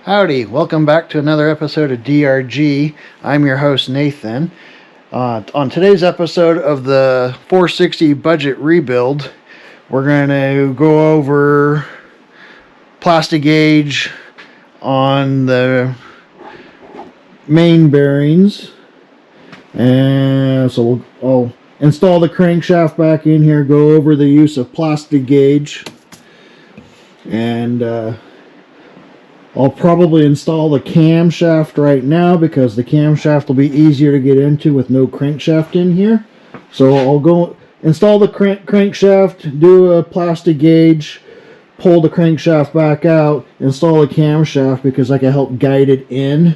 Howdy, welcome back to another episode of DRG. I'm your host Nathan. On today's episode of the 460 budget rebuild, we're going to go over plastigage on the main bearings, and so I'll install the crankshaft back in here, go over the use of plastigage, and I'll probably install the camshaft right now because the camshaft will be easier to get into with no crankshaft in here. So I'll go install the crankshaft, do a plastigage, pull the crankshaft back out, install the camshaft because I can help guide it in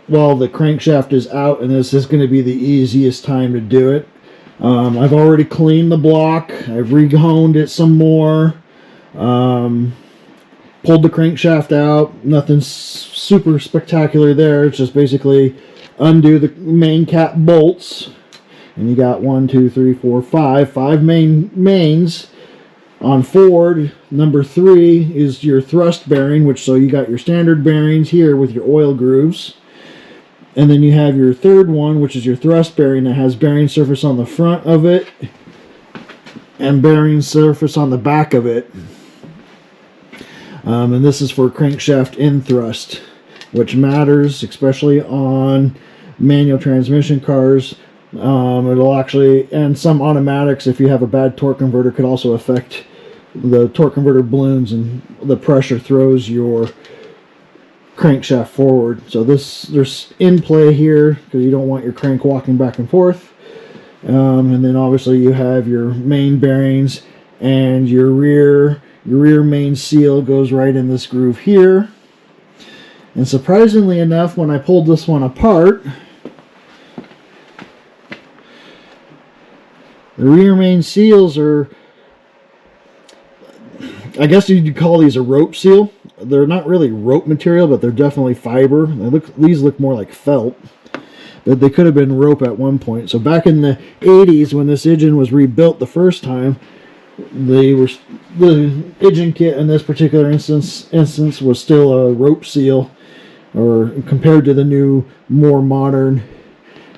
while the crankshaft is out, and this is going to be the easiest time to do it. I've already cleaned the block, I've re-honed it some more. Pulled the crankshaft out, nothing super spectacular there. It's just basically undo the main cap bolts, and you got 5 mains. On Ford, number 3 is your thrust bearing, which so you got your standard bearings here with your oil grooves, and then you have your third one, which is your thrust bearing that has bearing surface on the front of it and bearing surface on the back of it. And this is for crankshaft in thrust, which matters especially on manual transmission cars. It'll actually, and some automatics, if you have a bad torque converter, could also affect the torque converter balloons, and the pressure throws your crankshaft forward. So there's in play here because you don't want your crank walking back and forth. And then obviously you have your main bearings, and your rear main seal goes right in this groove here. And surprisingly enough, when I pulled this one apart, the rear main seals are, I guess you'd call these a rope seal. They're not really rope material, but they're definitely fiber. These look more like felt, but they could have been rope at one point. So back in the 80s, when this engine was rebuilt the first time, the engine kit in this particular instance was still a rope seal, or compared to the new, more modern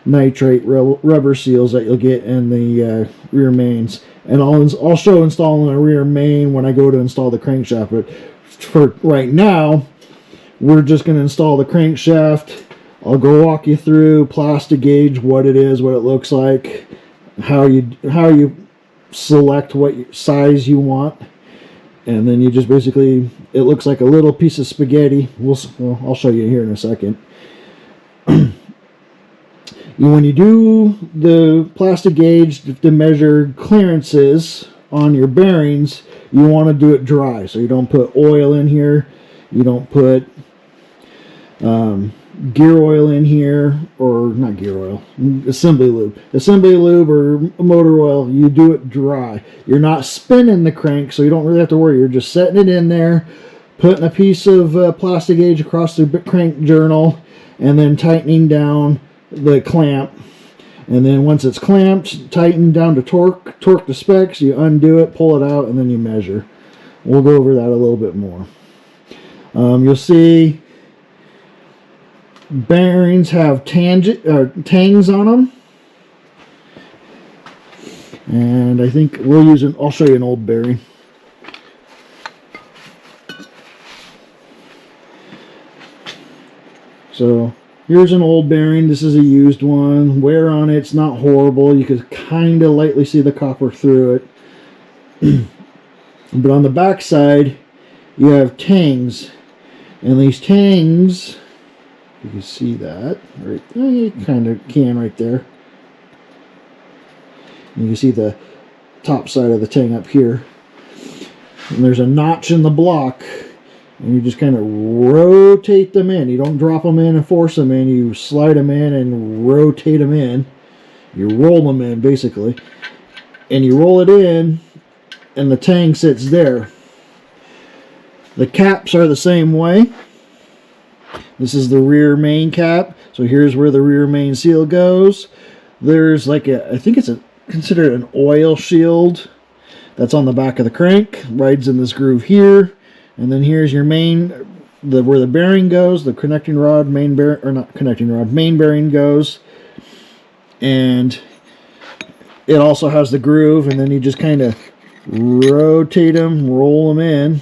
nitrate rubber seals that you'll get in the rear mains. And I'll show installing a rear main when I go to install the crankshaft. But for right now, we're just going to install the crankshaft. I'll go walk you through plastigage, what it is, what it looks like, how you select what size you want, and then you just basically, it looks like a little piece of spaghetti. I'll show you here in a second. When you do the plastigage to measure clearances on your bearings, you want to do it dry, so you don't put oil in here, you don't put gear oil in here, or not gear oil, assembly lube or motor oil. You do it dry. You're not spinning the crank, so you don't really have to worry. You're just setting it in there, putting a piece of plastigage across the crank journal, and then tightening down the clamp. And then once it's clamped, tighten down to torque to specs, you undo it, pull it out, and then you measure. We'll go over that a little bit more. You'll see bearings have tangs on them, and I think I'll show you an old bearing. So here's an old bearing. This is a used one. Wear on it's not horrible. You could kind of lightly see the copper through it. But on the back side, you have tangs, and these tangs, you can see that right there. You kind of can right there. And you can see the top side of the tang up here. And there's a notch in the block, and you just kind of rotate them in. You don't drop them in and force them in. You slide them in and rotate them in. You roll them in, basically. And you roll it in, and the tang sits there. The caps are the same way. This is the rear main cap. So here's where the rear main seal goes. There's like I think it's considered an oil shield that's on the back of the crank. Rides in this groove here. And then here's your main, where the bearing goes, the connecting rod, main bearing goes. And it also has the groove, and then you just kind of rotate them, roll them in.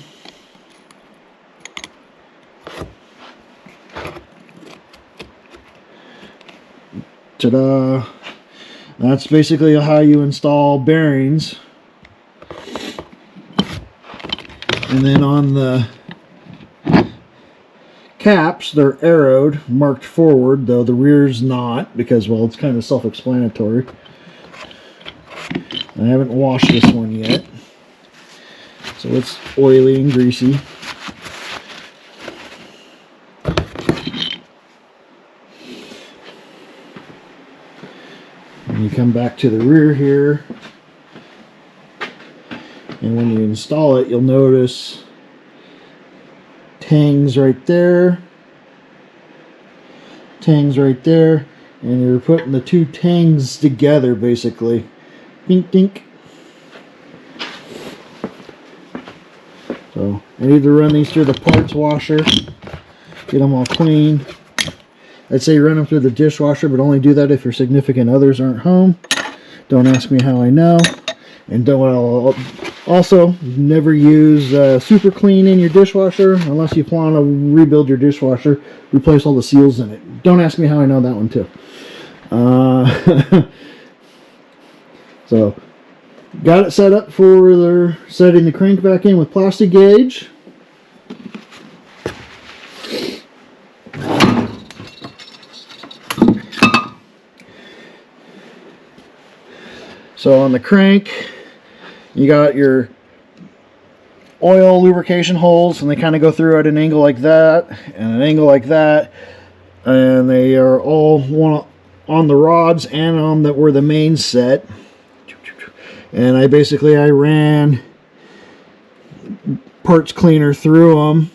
Ta-da! That's basically how you install bearings. And then on the caps, they're arrowed, marked forward, though the rear's not, because, well, it's kind of self-explanatory. I haven't washed this one yet, so it's oily and greasy. And you come back to the rear here, and when you install it, you'll notice tangs right there, and you're putting the two tangs together, basically. Dink, dink. So I need to run these through the parts washer, get them all clean. I'd say run them through the dishwasher, but only do that if your significant others aren't home. Don't ask me how I know. And also never use super clean in your dishwasher unless you plan to rebuild your dishwasher. Replace all the seals in it. Don't ask me how I know that one too. So got it set up for setting the crank back in with plastigage. So on the crank, you got your oil lubrication holes, and they kind of go through at an angle like that and an angle like that, and they are all one on the rods and on where the main's set. And I ran parts cleaner through them.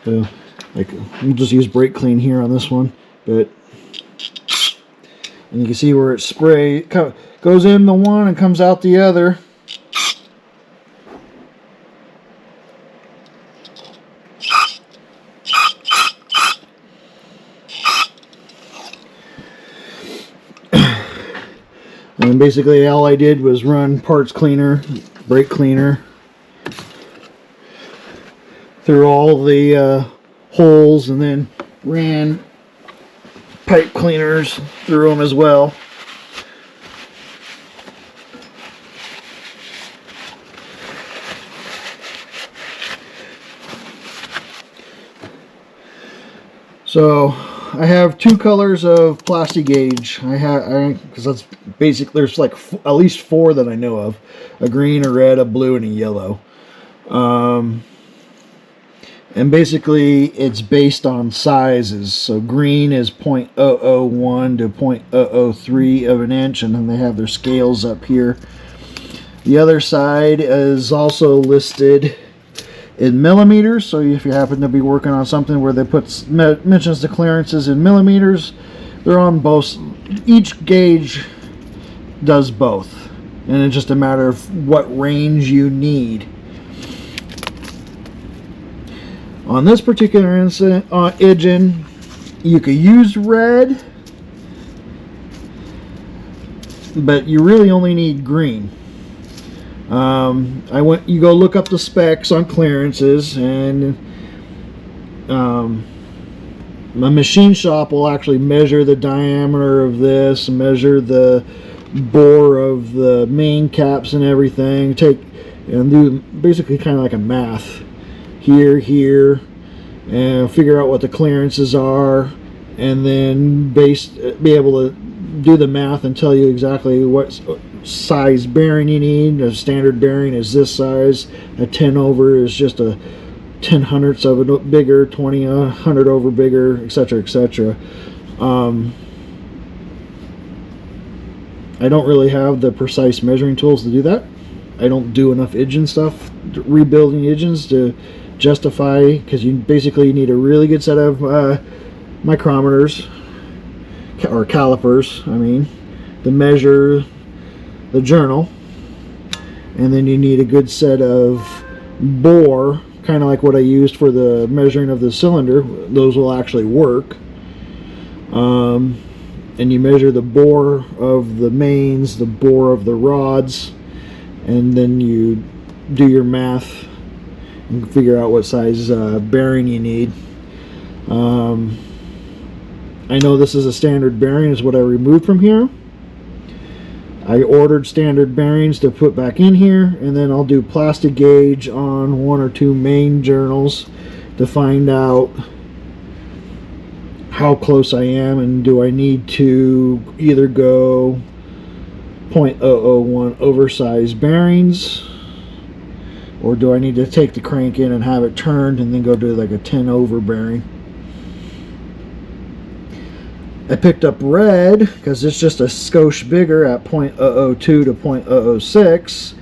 So, we'll just use brake clean here on this one, and you can see where it goes in the one and comes out the other. And basically all I did was run parts cleaner, brake cleaner through all the holes, and then ran pipe cleaners through them as well. So I have two colors of plastigage. Because that's basically, there's like at least four that I know of: a green, a red, a blue, and a yellow. And basically it's based on sizes. So green is 0.001 to 0.003 of an inch, and then they have their scales up here. The other side is also listed in millimeters, so if you happen to be working on something where they mentions the clearances in millimeters, they're on both. Each gauge does both, and it's just a matter of what range you need. On this particular engine, you could use red, but you really only need green. You go look up the specs on clearances, and my machine shop will actually measure the diameter of this, measure the bore of the main caps and everything, and do basically kind of like a math here, and figure out what the clearances are, and then be able to do the math and tell you exactly what size bearing you need. A standard bearing is this size. A 10 over is just a 10 hundredths of it bigger, 20 100 over bigger, etc., etc. I don't really have the precise measuring tools to do that. I don't do enough engine stuff, rebuilding engines, to justify, because you basically need a really good set of micrometers or calipers, I mean, to measure the journal, and then you need a good set of bore, kind of like what I used for the measuring of the cylinder. Those will actually work. And you measure the bore of the mains, the bore of the rods, and then you do your math and figure out what size bearing you need. I know this is a standard bearing, is what I removed from here. I ordered standard bearings to put back in here, and then I'll do plastigage on 1 or 2 main journals to find out how close I am, and do I need to either go 0.001 oversized bearings, or do I need to take the crank in and have it turned and then go to like a 10 over bearing. I picked up red because it's just a skosh bigger at 0.002 to 0.006.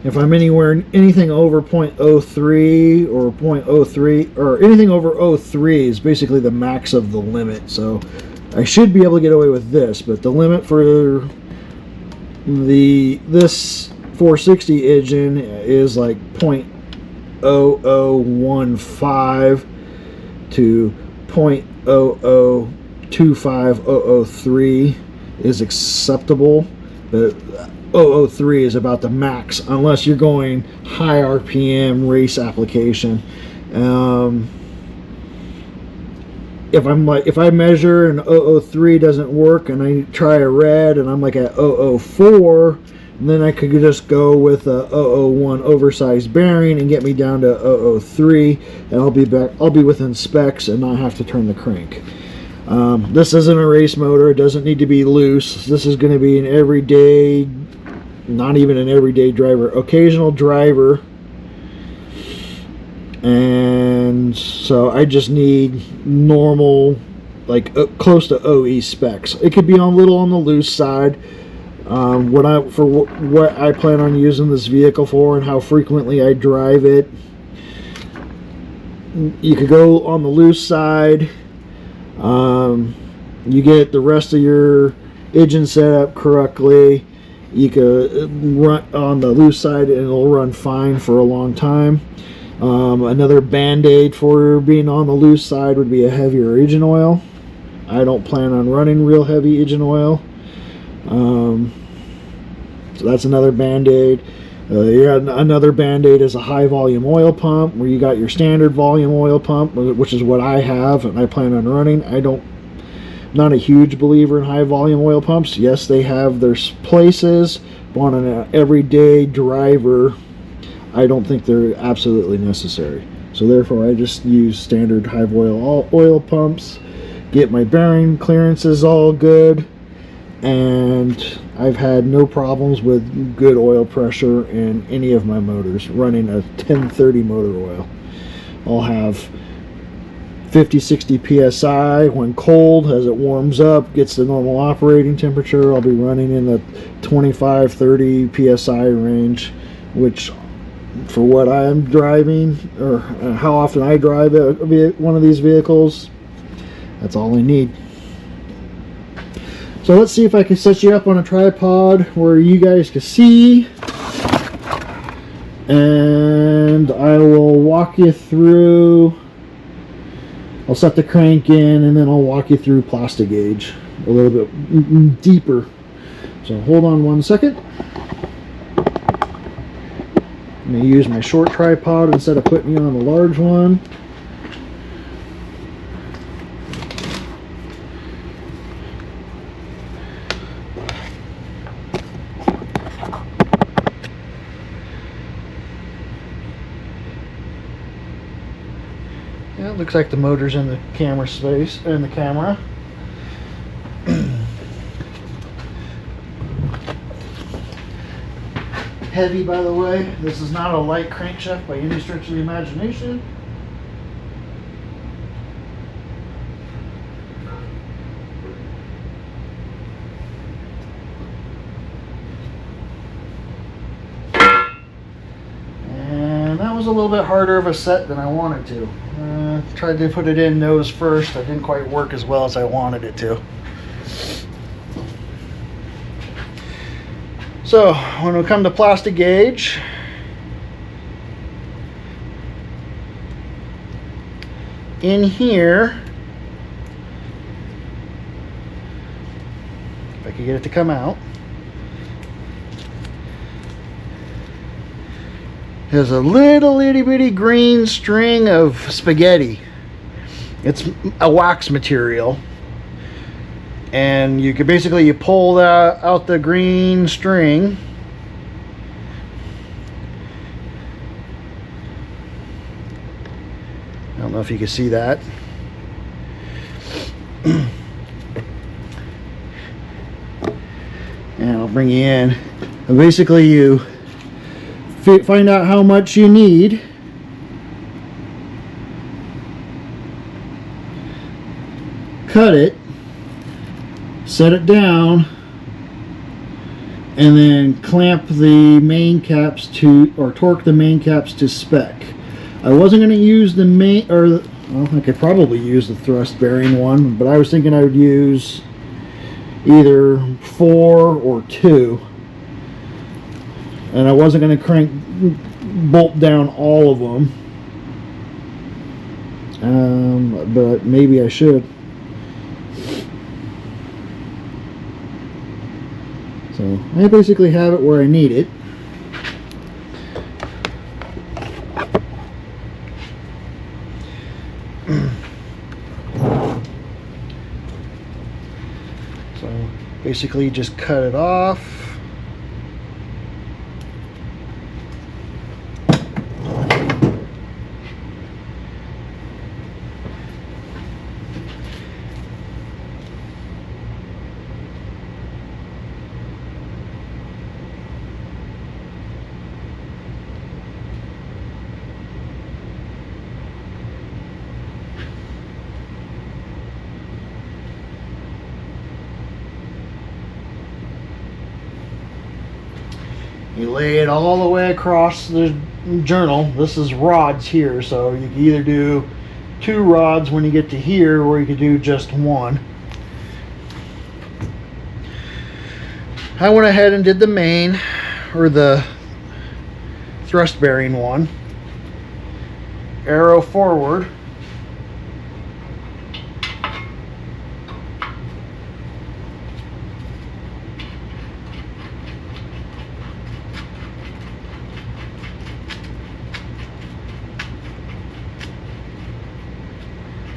If I'm anything over 0.03 or 0.03 or anything over 03 is basically the max of the limit. So I should be able to get away with this, but the limit for this 460 engine is like 0.0015 to 0.0025003 is acceptable, but 003 is about the max unless you're going high RPM race application. If I measure and 003 doesn't work and I try a red and I'm like at 004, then I could just go with a 001 oversized bearing and get me down to 003, and I'll be within specs and not have to turn the crank. This isn't a race motor. It doesn't need to be loose. This is going to be an everyday, not even an everyday driver, occasional driver. And so I just need normal, like close to OE specs. It could be a little on the loose side. What I plan on using this vehicle for and how frequently I drive it, you could go on the loose side. You get the rest of your engine set up correctly. You could run on the loose side and it'll run fine for a long time. Another band-aid for being on the loose side would be a heavier engine oil. I don't plan on running real heavy engine oil. So that's another band-aid. Another band-aid is a high volume oil pump, where you got your standard volume oil pump, which is what I have and I plan on running. Not a huge believer in high volume oil pumps. Yes, they have their places, but on an everyday driver, I don't think they're absolutely necessary. So therefore I just use standard high volume oil pumps, get my bearing clearances all good, and I've had no problems with good oil pressure in any of my motors running a 1030 motor oil. I'll have 50-60 psi when cold. As it warms up, gets the normal operating temperature, I'll be running in the 25-30 psi range, which for what I'm driving, or how often I drive one of these vehicles, that's all I need. So let's see if I can set you up on a tripod where you guys can see, and I will walk you through. I'll set the crank in and then I'll walk you through plastigage a little bit deeper. So hold on one second. I'm going to use my short tripod instead of putting you on the large one. Yeah, it looks like the motor's in the camera space, in the camera. Heavy, by the way. This is not a light crankshaft by any stretch of the imagination. And that was a little bit harder of a set than I wanted to. Tried to put it in nose first. It didn't quite work as well as I wanted it to. So when we come to plastigage, in here, if I could get it to come out, there's a little itty bitty green string of spaghetti. It's a wax material, and you can basically, you pull that out, the green string, I don't know if you can see that. And I'll bring you in, and basically you find out how much you need, cut it, set it down, and then clamp the main caps to, or torque the main caps to spec. I wasn't going to use the main, or well, I could probably use the thrust bearing one, but I was thinking I would use either 4 or 2, and I wasn't going to bolt down all of them, but maybe I should. So I basically have it where I need it. So basically just cut it off. You lay it all the way across the journal. This is rods here, so you can either do 2 rods when you get to here, or you could do just 1. I went ahead and did the main, or the thrust bearing one. Arrow forward.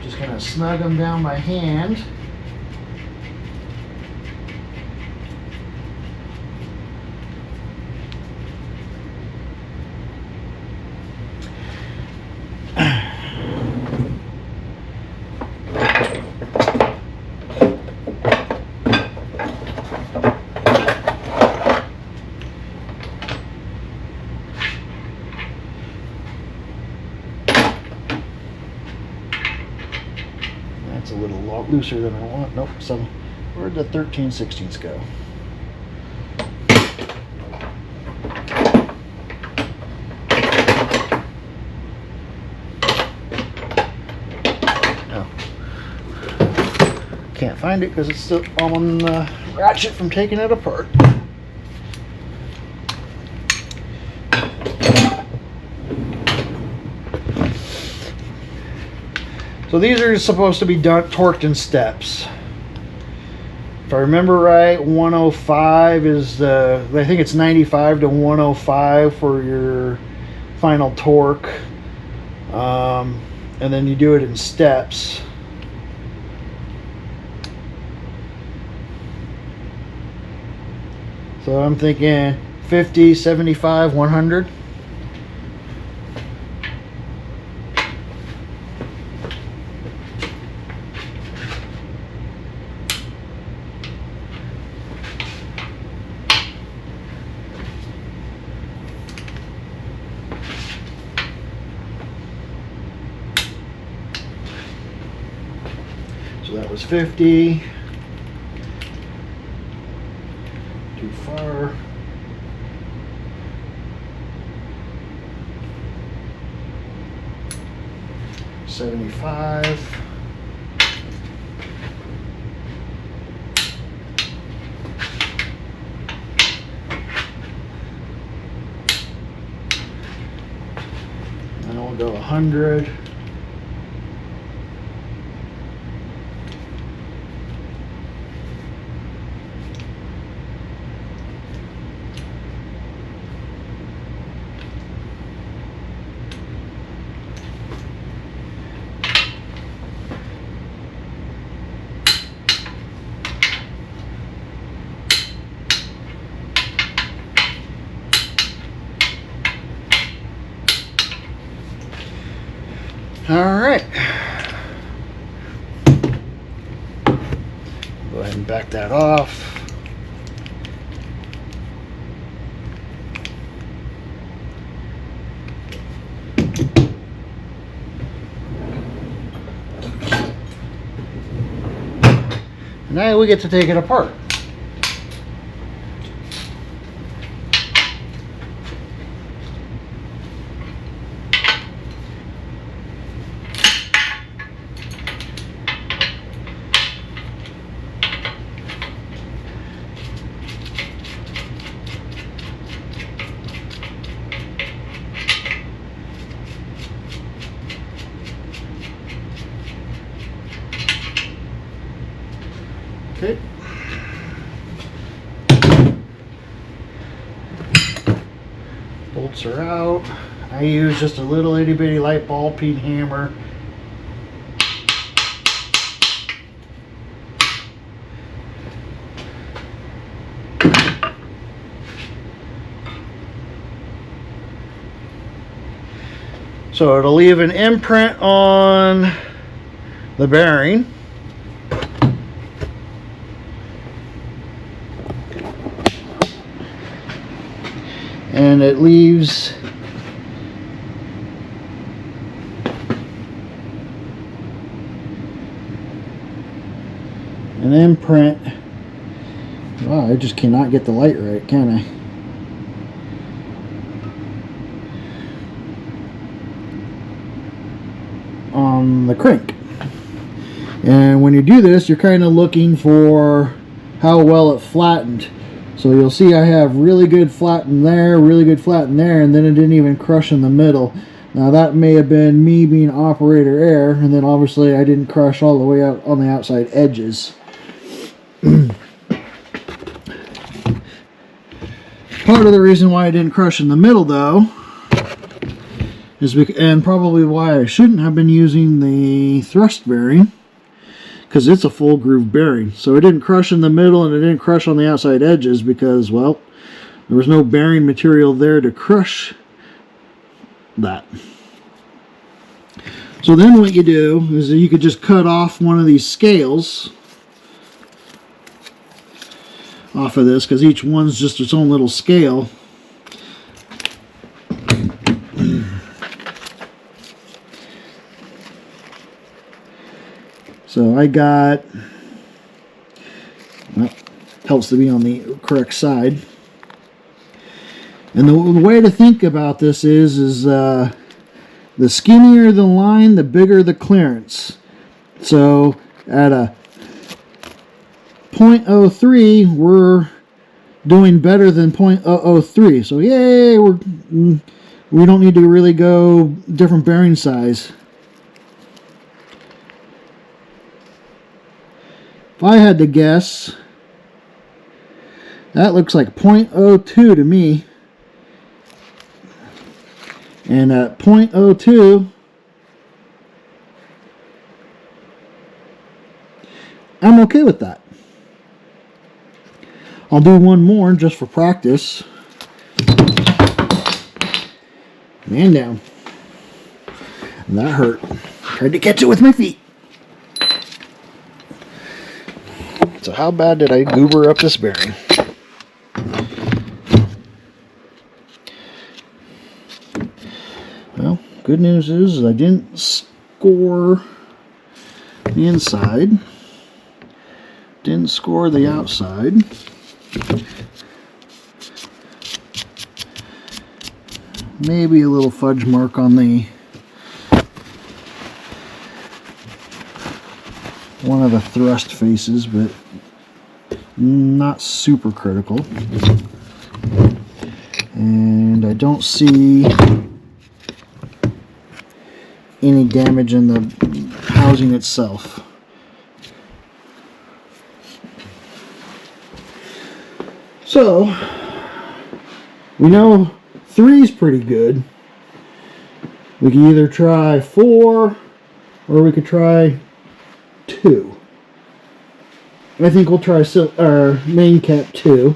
Just gonna snug them down by hand. That's a little looser than I want. Nope, so where'd the 13/16ths go? Oh. Can't find it because it's still on the ratchet from taking it apart. So these are supposed to be torqued in steps. If I remember right, 105 is I think it's 95 to 105 for your final torque. And then you do it in steps. So I'm thinking 50, 75, 100. So that was 50. Too far. 75. And we'll go 100. All right. Go ahead and back that off. Now we get to take it apart. Okay. Bolts are out. I use just a little itty bitty light ball peen hammer. So it'll leave an imprint on the bearing. And it leaves an imprint. Wow, I just cannot get the light right, can I? On the crank. And when you do this, you're kind of looking for how well it flattened. So you'll see I have really good flatten there, really good flatten there, and then it didn't even crush in the middle. Now that may have been me being operator error, and then obviously I didn't crush all the way out on the outside edges. Part of the reason why I didn't crush in the middle though, is and probably why I shouldn't have been using the thrust bearing, because it's a full groove bearing. So it didn't crush in the middle and it didn't crush on the outside edges because, well, there was no bearing material there to crush that. So then what you do is you could just cut off one of these scales off of this, because each one's just its own little scale. So I got, well, helps to be on the correct side. And the way to think about this is the skinnier the line, the bigger the clearance. So at a 0.03, we're doing better than 0.003. So yay, we don't need to really go different bearing size. If I had to guess, that looks like 0.02 to me. And at 0.02, I'm okay with that. I'll do one more just for practice. Man down. And that hurt. Tried to catch it with my feet. So how bad did I goober up this bearing? Well, good news is I didn't score the inside. Didn't score the outside. Maybe a little fudge mark on the one of the thrust faces, but not super critical. And I don't see any damage in the housing itself. So we know 3 is pretty good. We can either try 4 or we could try 2. I think we'll try our main cap 2.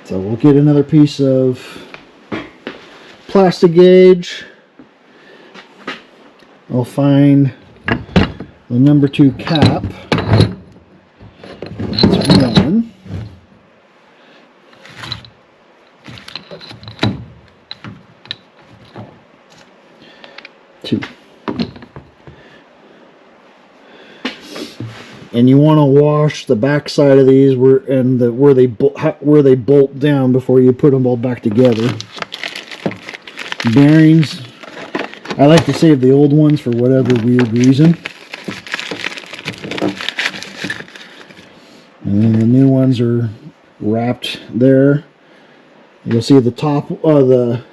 So we'll get another piece of plastigage. I'll find the number 2 cap. That's 1. And you want to wash the back side of these where they bolt down before you put them all back together. Bearings, I like to save the old ones for whatever weird reason. And then the new ones are wrapped there. You'll see the top of the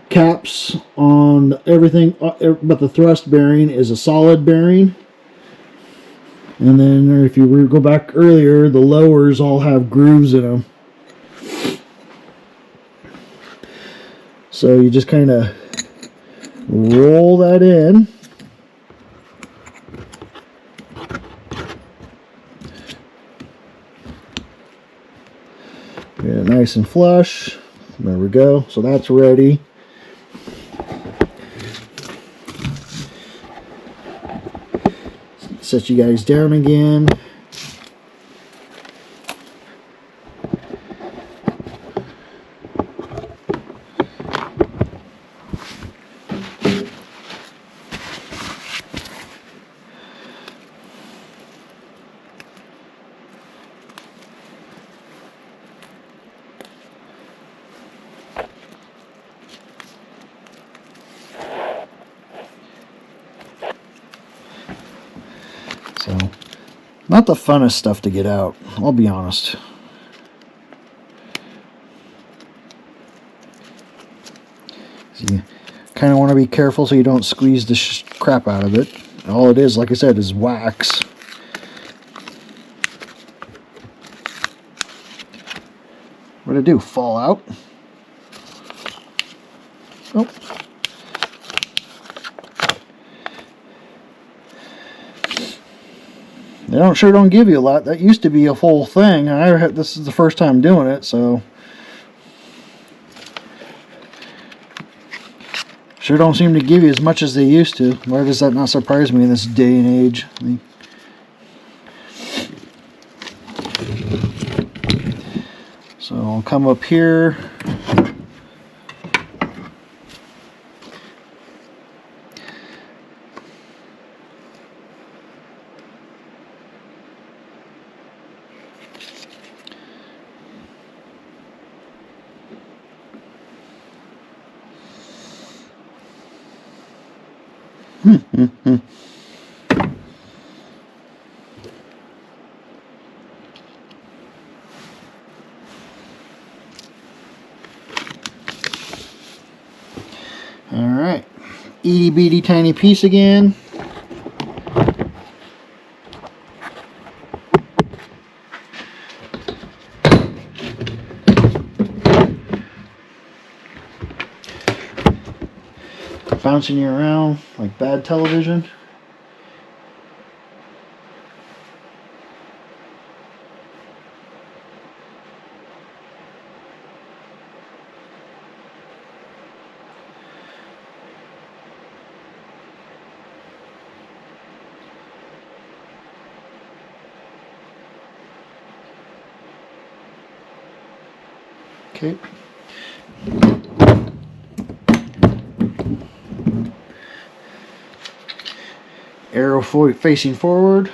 caps on everything, but the thrust bearing is a solid bearing. And then if you go back earlier, the lowers all have grooves in them. So you just kind of roll that in. Get it nice and flush. There we go. So that's ready. Set you guys down again. So, not the funnest stuff to get out, I'll be honest. So you kind of want to be careful so you don't squeeze the crap out of it. All it is, like I said, is wax. What did it do? Fall out? Oh. They don't give you a lot. That used to be a full thing. This is the first time doing it, so sure don't seem to give you as much as they used to. Why does that not surprise me in this day and age? So I'll come up here. Alright, itty bitty tiny piece again. Bouncing you around like bad television. Okay. Arrow facing forward.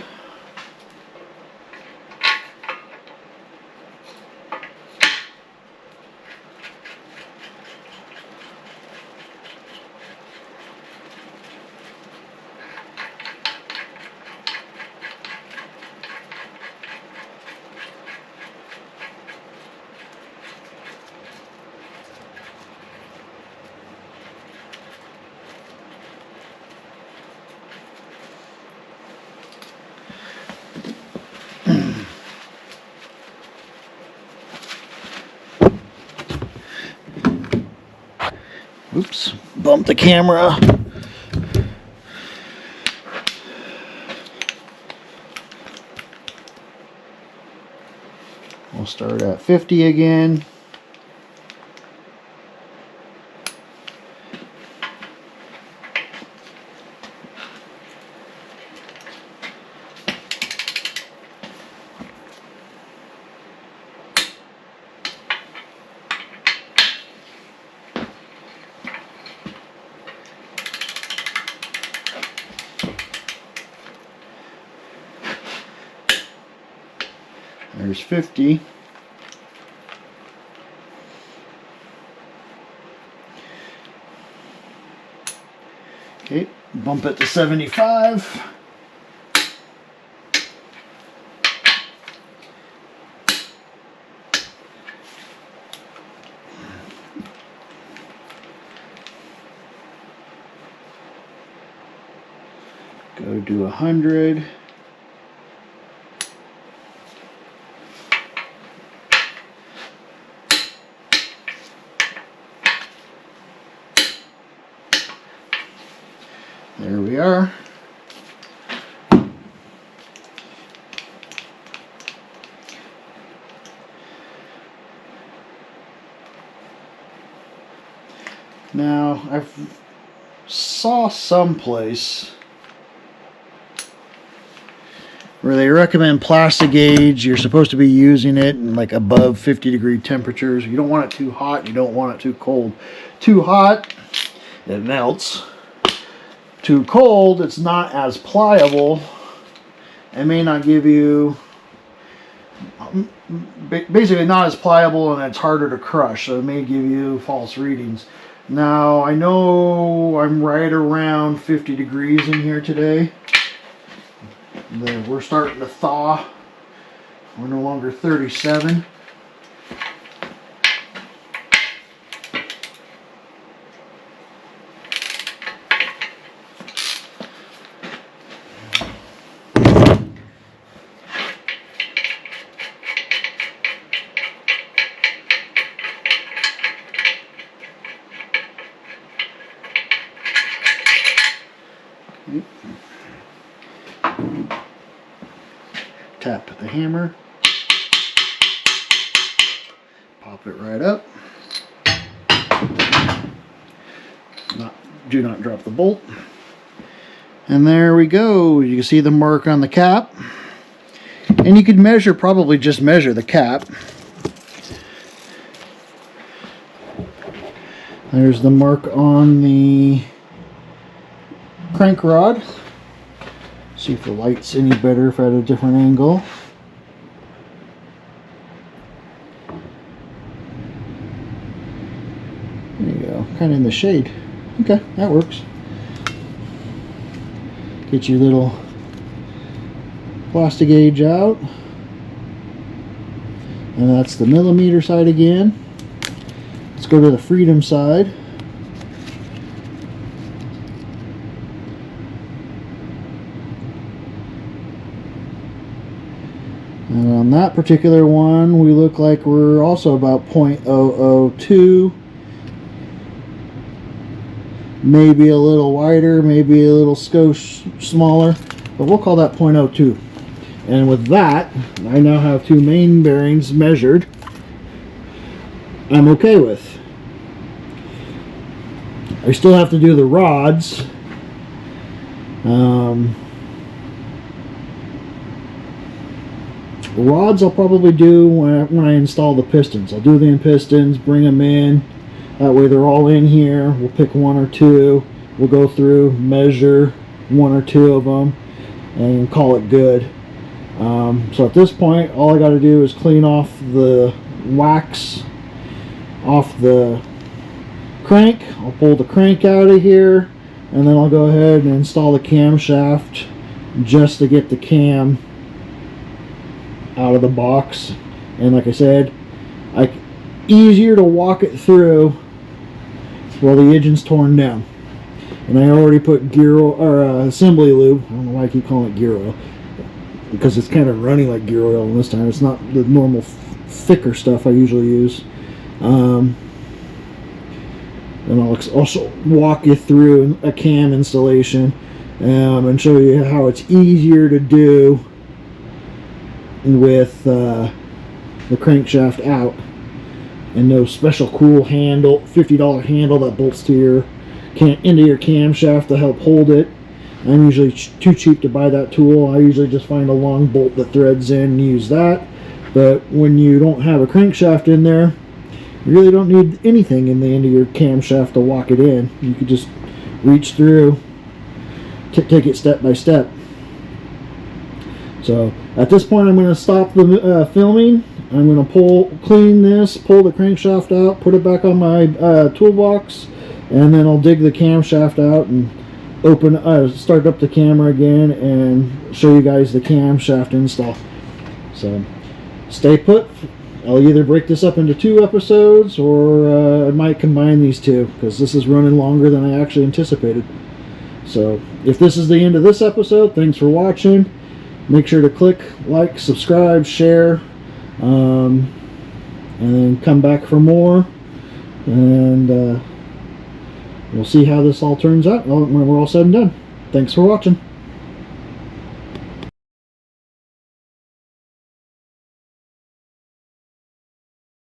Oops, bumped the camera. We'll start at 50 again. There's 50. Okay, bump it to 75. Go to 100. There we are. Now, I saw someplace where they recommend plastigage. You're supposed to be using it in like above 50-degree temperatures. You don't want it too hot, you don't want it too cold. Too hot, it melts. Too cold, it's not as pliable. It may not give you, basically not as pliable, and it's harder to crush, so it may give you false readings. Now, I know I'm right around 50 degrees in here today. We're starting to thaw. We're no longer 37. Tap the hammer, pop it right up, do not drop the bolt, and there we go. You can see the mark on the cap, and you could measure, probably just measure the cap. There's the mark on the crank rod. See if the light's any better if I had a different angle. There you go, kind of in the shade. Okay, that works. Get your little plastigage out. And that's the millimeter side again. Let's go to the freedom side. And on that particular one, we look like we're also about 0.002. Maybe a little wider, maybe a little skosh smaller, but we'll call that 0.02. And with that, I now have two main bearings measured. I'm okay with. I still have to do the rods. Rods I'll probably do when I install the pistons. I'll do the pistons, bring them in. That way they're all in here. We'll pick one or two. We'll go through, measure one or two of them, and call it good. So at this point, all I got to do is clean off the wax off the crank. I'll pull the crank out of here, and then I'll go ahead and install the camshaft just to get the cam out of the box. And like I said, easier to walk it through while the engine's torn down. And I already put gear oil, or assembly lube. I don't know why I keep calling it gear oil, because it's kind of running like gear oil this time. It's not the normal thicker stuff I usually use. And I'll also walk you through a cam installation and show you how it's easier to do with the crankshaft out, and no special cool handle, $50 handle that bolts to your into your camshaft to help hold it. I'm usually too cheap to buy that tool. I usually just find a long bolt that threads in and use that. But when you don't have a crankshaft in there, you really don't need anything in the end of your camshaft to walk it in. You could just reach through, take it step by step. So at this point, I'm going to stop the filming. I'm going to clean this, pull the crankshaft out, put it back on my toolbox, and then I'll dig the camshaft out and start up the camera again and show you guys the camshaft install. So stay put. I'll either break this up into 2 episodes, or I might combine these 2, because this is running longer than I actually anticipated. So if this is the end of this episode, thanks for watching. Make sure to click like, subscribe, share, and then come back for more, and we'll see how this all turns out when we're all said and done. Thanks for watching.